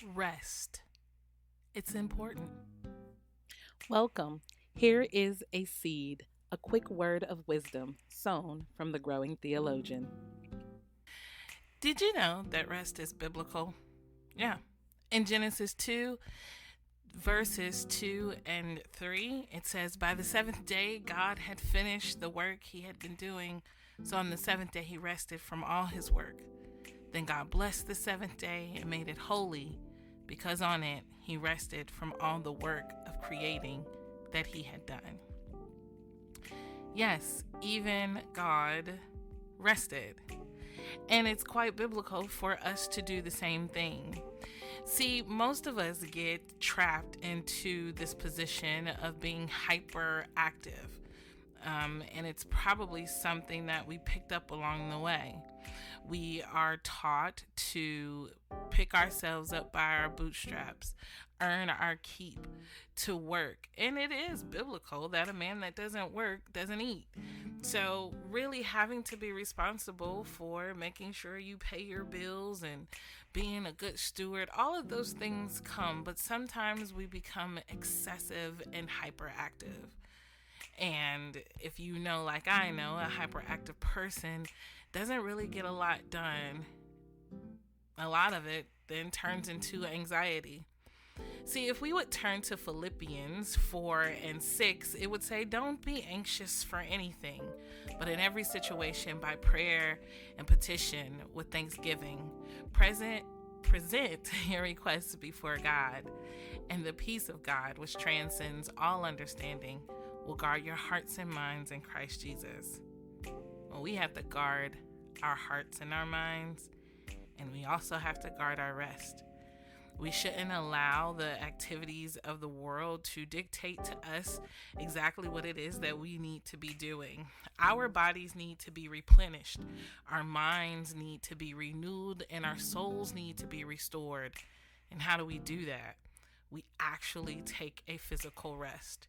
Rest. It's important. Welcome. Here is a seed, a quick word of wisdom sown from the growing theologian. Did you know that rest is biblical? Yeah. In Genesis 2, verses 2 and 3, it says, "By the seventh day, God had finished the work he had been doing. So on the seventh day, he rested from all his work. Then God blessed the seventh day and made it holy, because on it he rested from all the work of creating that he had done." Yes, even God rested. And it's quite biblical for us to do the same thing. See, most of us get trapped into this position of being hyperactive. And it's probably something that we picked up along the way. We are taught to pick ourselves up by our bootstraps, earn our keep, to work. And it is biblical that a man that doesn't work doesn't eat. So, really having to be responsible for making sure you pay your bills and being a good steward, all of those things come, but sometimes we become excessive and hyperactive. And if you know, like I know, a hyperactive person doesn't really get a lot done. A lot of it then turns into anxiety. See, if we would turn to Philippians 4 and 6, it would say, "Don't be anxious for anything, but in every situation, by prayer and petition with thanksgiving, present your requests before God, and the peace of God, which transcends all understanding, will guard your hearts and minds in Christ Jesus." Well, we have to guard our hearts and our minds, and we also have to guard our rest. We shouldn't allow the activities of the world to dictate to us exactly what it is that we need to be doing. Our bodies need to be replenished, our minds need to be renewed, and our souls need to be restored. And how do we do that? We actually take a physical rest.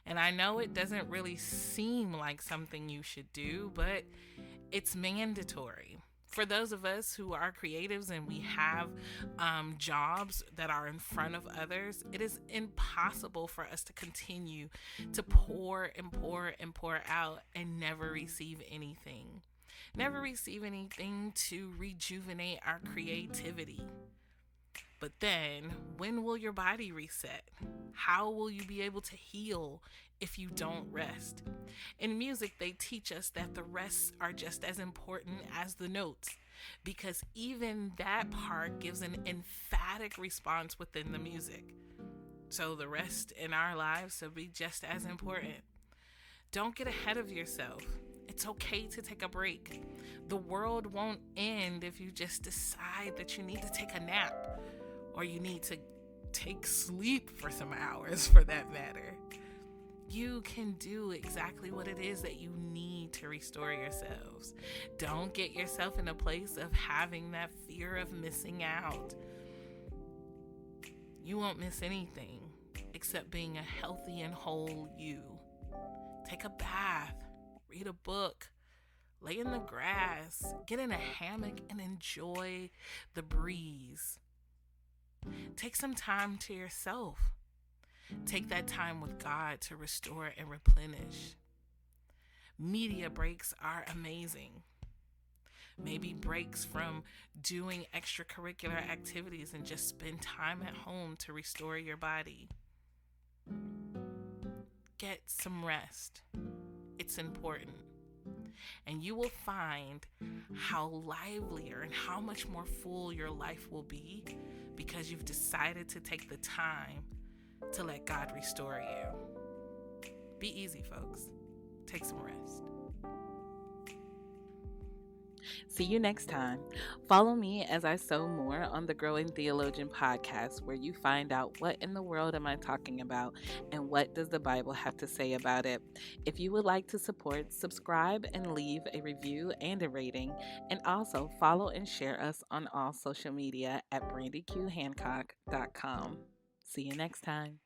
And I know it doesn't really seem like something you should do, but it's mandatory. For those of us who are creatives and we have jobs that are in front of others, it is impossible for us to continue to pour and pour and pour out and never receive anything. Never receive anything to rejuvenate our creativity. But then, when will your body reset? How will you be able to heal if you don't rest? In music, they teach us that the rests are just as important as the notes, because even that part gives an emphatic response within the music. So the rest in our lives will be just as important. Don't get ahead of yourself. It's okay to take a break. The world won't end if you just decide that you need to take a nap, or you need to take sleep for some hours, for that matter. You can do exactly what it is that you need to restore yourselves. Don't get yourself in a place of having that fear of missing out. You won't miss anything except being a healthy and whole you. Take a bath, read a book, lay in the grass, get in a hammock and enjoy the breeze. Take some time to yourself. Take that time with God to restore and replenish. Media breaks are amazing. Maybe breaks from doing extracurricular activities and just spend time at home to restore your body. Get some rest. It's important. And you will find how livelier and how much more full your life will be because you've decided to take the time to let God restore you. Be easy, folks. Take some rest. See you next time. Follow me as I sow more on the Growing Theologian podcast, where you find out what in the world am I talking about and what does the Bible have to say about it. If you would like to support, subscribe and leave a review and a rating, and also follow and share us on all social media at brandyqhancock.com. See you next time.